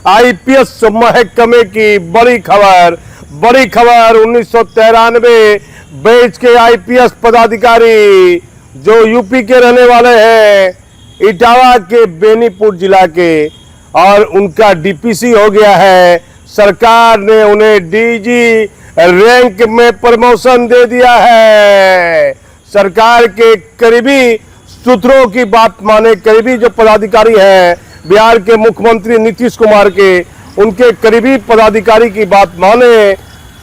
IPS महकमे की बड़ी खबर 1993 बैच के आईपीएस पदाधिकारी जो यूपी के रहने वाले हैं, इटावा के बेनीपुर जिला के, और उनका डीपीसी हो गया है। सरकार ने उन्हें डीजी रैंक में प्रमोशन दे दिया है। सरकार के करीबी सूत्रों की बात माने, करीबी जो पदाधिकारी हैं बिहार के मुख्यमंत्री नीतीश कुमार के, उनके करीबी पदाधिकारी की बात माने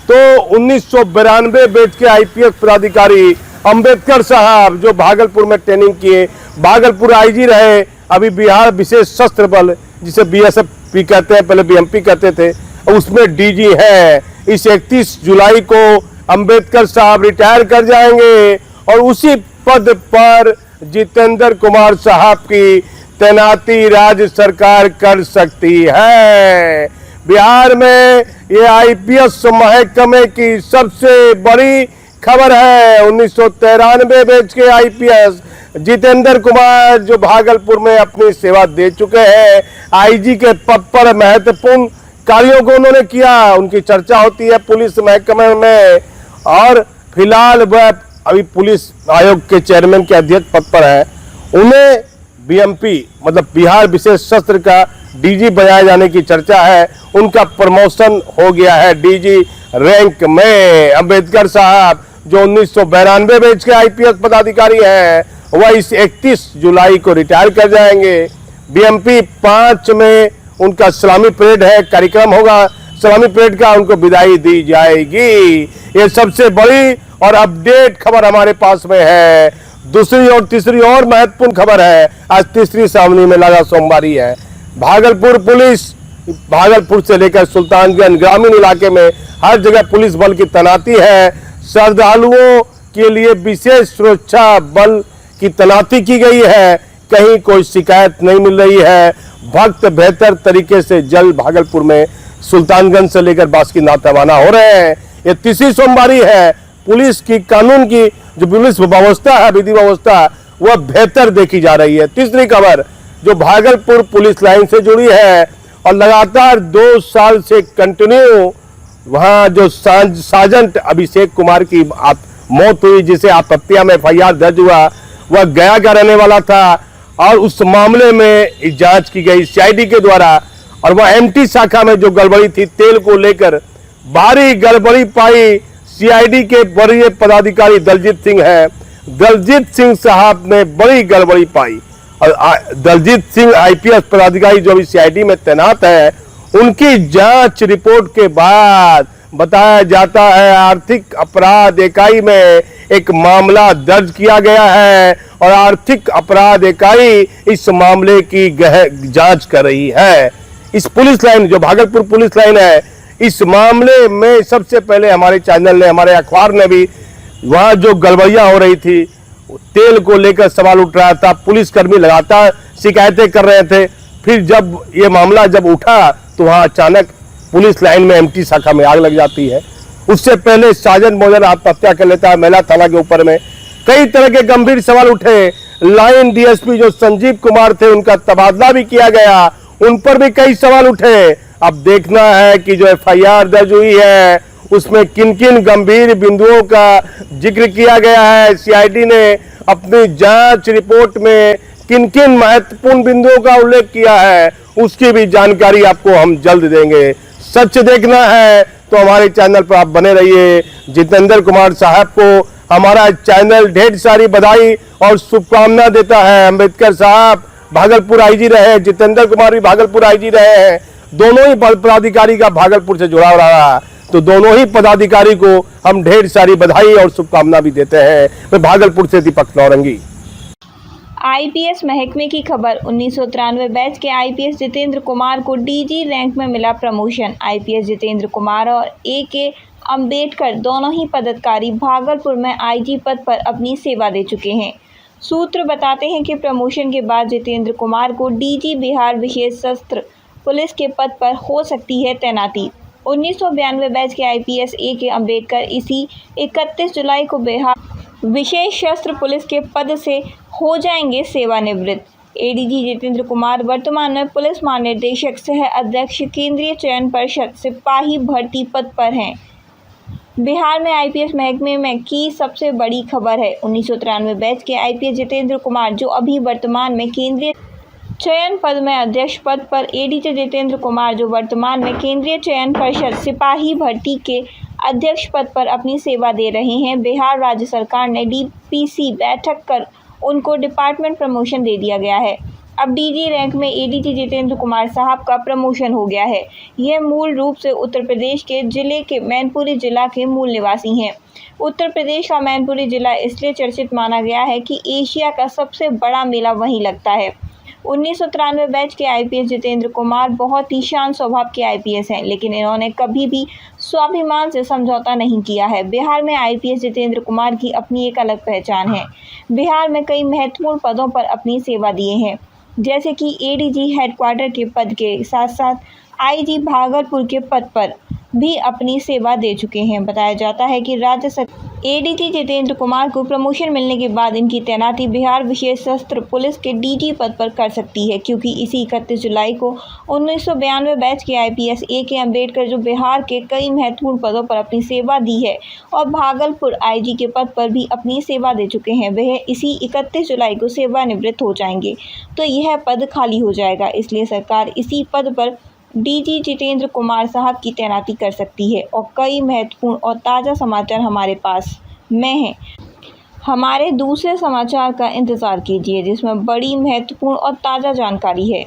तो 1992 बैच के आईपीएस पदाधिकारी अंबेडकर साहब जो भागलपुर में ट्रेनिंग किए, भागलपुर आईजी रहे, अभी बिहार विशेष सशस्त्र बल जिसे बीएसएफ भी कहते हैं, पहले बीएमपी कहते थे, उसमें डीजी है। इस 31 जुलाई को अंबेडकर साहब रिटायर कर जाएंगे और उसी पद पर जितेंद्र कुमार साहब की तैनाती राज्य सरकार कर सकती है। बिहार में ये आईपीएस महकमे की सबसे बड़ी खबर है। 1993 बैच के आईपीएस जितेंद्र कुमार जो भागलपुर में अपनी सेवा दे चुके हैं, आईजी के पद पर महत्वपूर्ण कार्यों को उन्होंने किया, उनकी चर्चा होती है पुलिस महकमे में, और फिलहाल वह अभी पुलिस आयोग के चेयरमैन के अध्यक्ष पद पर है। उन्हें बीएमपी मतलब बिहार विशेष सशस्त्र का डीजी बनाए जाने की चर्चा है। उनका प्रमोशन हो गया है डीजी रैंक में। अंबेडकर साहब जो 1992 बैच के आईपीएस पदाधिकारी हैं, वह इस 31 जुलाई को रिटायर कर जाएंगे। बीएमपी 5 में उनका सलामी परेड है, कार्यक्रम होगा, सलामी परेड का उनको विदाई दी जाएगी। ये सबसे बड़ी और अपडेट खबर हमारे पास में है। दूसरी और तीसरी और महत्वपूर्ण खबर है, आज तीसरी सावनी में लगा सोमवारी है। भागलपुर पुलिस, भागलपुर से लेकर सुल्तानगंज ग्रामीण इलाके में हर जगह पुलिस बल की तैनाती है। श्रद्धालुओं के लिए विशेष सुरक्षा बल की तैनाती की गई है। कहीं कोई शिकायत नहीं मिल रही है। भक्त बेहतर तरीके से जल भागलपुर में सुल्तानगंज से लेकर बासुकीनाथ रवाना हो रहे हैं। ये तीसरी सोमवारी है। पुलिस की कानून की जो पुलिस व्यवस्था है, विधि व्यवस्था, वह बेहतर देखी जा रही है। तीसरी खबर जो भागलपुर पुलिस लाइन से जुड़ी है और लगातार 2 साल से कंटिन्यू वहां जो सार्जेंट अभिषेक कुमार की मौत हुई, जिसे आपत्तियां में एफआईआर दर्ज हुआ, वह गया का रहने वाला था और उस मामले में जांच की गई सीआईडी के द्वारा, और वह एमटी शाखा में जो गड़बड़ी थी, तेल को लेकर भारी गड़बड़ी पाई। सीआईडी के वरीय पदाधिकारी दलजीत सिंह है, दलजीत सिंह साहब ने बड़ी गड़बड़ी पाई और दलजीत सिंह आईपीएस पदाधिकारी जो अभी सीआईडी में तैनात है, उनकी जांच रिपोर्ट के बाद बताया जाता है आर्थिक अपराध इकाई में एक मामला दर्ज किया गया है और आर्थिक अपराध इकाई इस मामले की जांच कर रही है। इस पुलिस लाइन जो भागलपुर पुलिस लाइन है, इस मामले में सबसे पहले हमारे चैनल ने, हमारे अखबार ने भी वहां जो गड़बड़ियां हो रही थी, तेल को लेकर सवाल उठ रहा था, पुलिसकर्मी लगातार शिकायतें कर रहे थे। फिर जब ये मामला जब उठा तो वहां अचानक पुलिस लाइन में एमटी शाखा में आग लग जाती है। उससे पहले साजन मौजन आत्महत्या कर लेता है महिला थाना के ऊपर में। कई तरह के गंभीर सवाल उठे। लाइन डीएसपी जो संजीव कुमार थे, उनका तबादला भी किया गया, उन पर भी कई सवाल उठे। अब देखना है कि जो एफआईआर दर्ज हुई है उसमें किन किन गंभीर बिंदुओं का जिक्र किया गया है। सीआईडी ने अपनी जांच रिपोर्ट में किन किन महत्वपूर्ण बिंदुओं का उल्लेख किया है, उसकी भी जानकारी आपको हम जल्द देंगे। सच देखना है तो हमारे चैनल पर आप बने रहिए। जितेंद्र कुमार साहब को हमारा चैनल ढेर सारी बधाई और शुभकामना देता है। अंबेडकर साहब भागलपुर आईजी रहे, जितेंद्र कुमार भी भागलपुर आईजी रहे हैं। दोनों ही पदाधिकारी का भागलपुर से जुड़ाव रहा, तो दोनों ही पदाधिकारी को हम ढेर सारी बधाई और शुभकामना भी देते हैं। मैं भागलपुर से दीपक नौरंगी। आईपीएस महकमे की खबर 1993 बैच के आईपीएस जितेंद्र कुमार को डीजी रैंक में मिला प्रमोशन। आईपीएस जितेंद्र कुमार और ए.के. अंबेडकर दोनों ही पदाधिकारी भागलपुर में आईजी पद पर अपनी सेवा दे चुके हैं। सूत्र बताते हैं कि प्रमोशन के बाद जितेंद्र कुमार को डीजी बिहार विशेष सशस्त्र पुलिस के पद पर हो सकती है तैनाती। 1992 बैच के आईपीएस ए.के. अंबेडकर इसी 31 जुलाई को बिहार विशेष सशस्त्र पुलिस के पद से हो जाएंगे सेवानिवृत्त। एडीजी जितेंद्र कुमार वर्तमान में पुलिस महानिदेशक सह अध्यक्ष केंद्रीय चयन परिषद सिपाही भर्ती पद पर हैं। बिहार में आईपीएस महकमे में की सबसे बड़ी खबर है। 1993 बैच के आईपीएस जितेंद्र कुमार, जो अभी वर्तमान में केंद्रीय चयन पद में अध्यक्ष पद पर, एडीजी जितेंद्र कुमार, जो वर्तमान में केंद्रीय चयन परिषद सिपाही भर्ती के अध्यक्ष पद पर अपनी सेवा दे रहे हैं। बिहार राज्य सरकार ने डीपीसी बैठक कर उनको डिपार्टमेंट प्रमोशन दे दिया गया है। अब डीजी रैंक में एडीजी जितेंद्र कुमार साहब का प्रमोशन हो गया है। यह मूल रूप से उत्तर प्रदेश के जिले के मैनपुरी जिला के मूल निवासी हैं। उत्तर प्रदेश का मैनपुरी जिला इसलिए चर्चित माना गया है कि एशिया का सबसे बड़ा मेला वहीं लगता है। 1993 बैच के आईपीएस जितेंद्र कुमार बहुत ही शांत स्वभाव के आईपीएस हैं, लेकिन इन्होंने कभी भी स्वाभिमान से समझौता नहीं किया है। बिहार में आईपीएस जितेंद्र कुमार की अपनी एक अलग पहचान है। बिहार में कई महत्वपूर्ण पदों पर अपनी सेवा दिए हैं, जैसे कि एडीजी हेडक्वार्टर के पद के साथ साथ आईजी भागलपुर के पद पर भी अपनी सेवा दे चुके हैं। बताया जाता है कि राज्य सरकार एडीजी जितेंद्र कुमार को प्रमोशन मिलने के बाद इनकी तैनाती बिहार विशेष सशस्त्र पुलिस के डीजी पद पर कर सकती है, क्योंकि इसी 31 जुलाई को 1992 बैच के आईपीएस ए.के. अम्बेडकर, जो बिहार के कई महत्वपूर्ण पदों पर अपनी सेवा दी है और भागलपुर आईजी के पद पर भी अपनी सेवा दे चुके हैं, वह इसी 31 जुलाई को सेवानिवृत्त हो जाएंगे, तो यह पद खाली हो जाएगा। इसलिए सरकार इसी पद पर डीजी जितेंद्र कुमार साहब की तैनाती कर सकती है। और कई महत्वपूर्ण और ताज़ा समाचार हमारे पास में हैं। हमारे दूसरे समाचार का इंतज़ार कीजिए, जिसमें बड़ी महत्वपूर्ण और ताज़ा जानकारी है।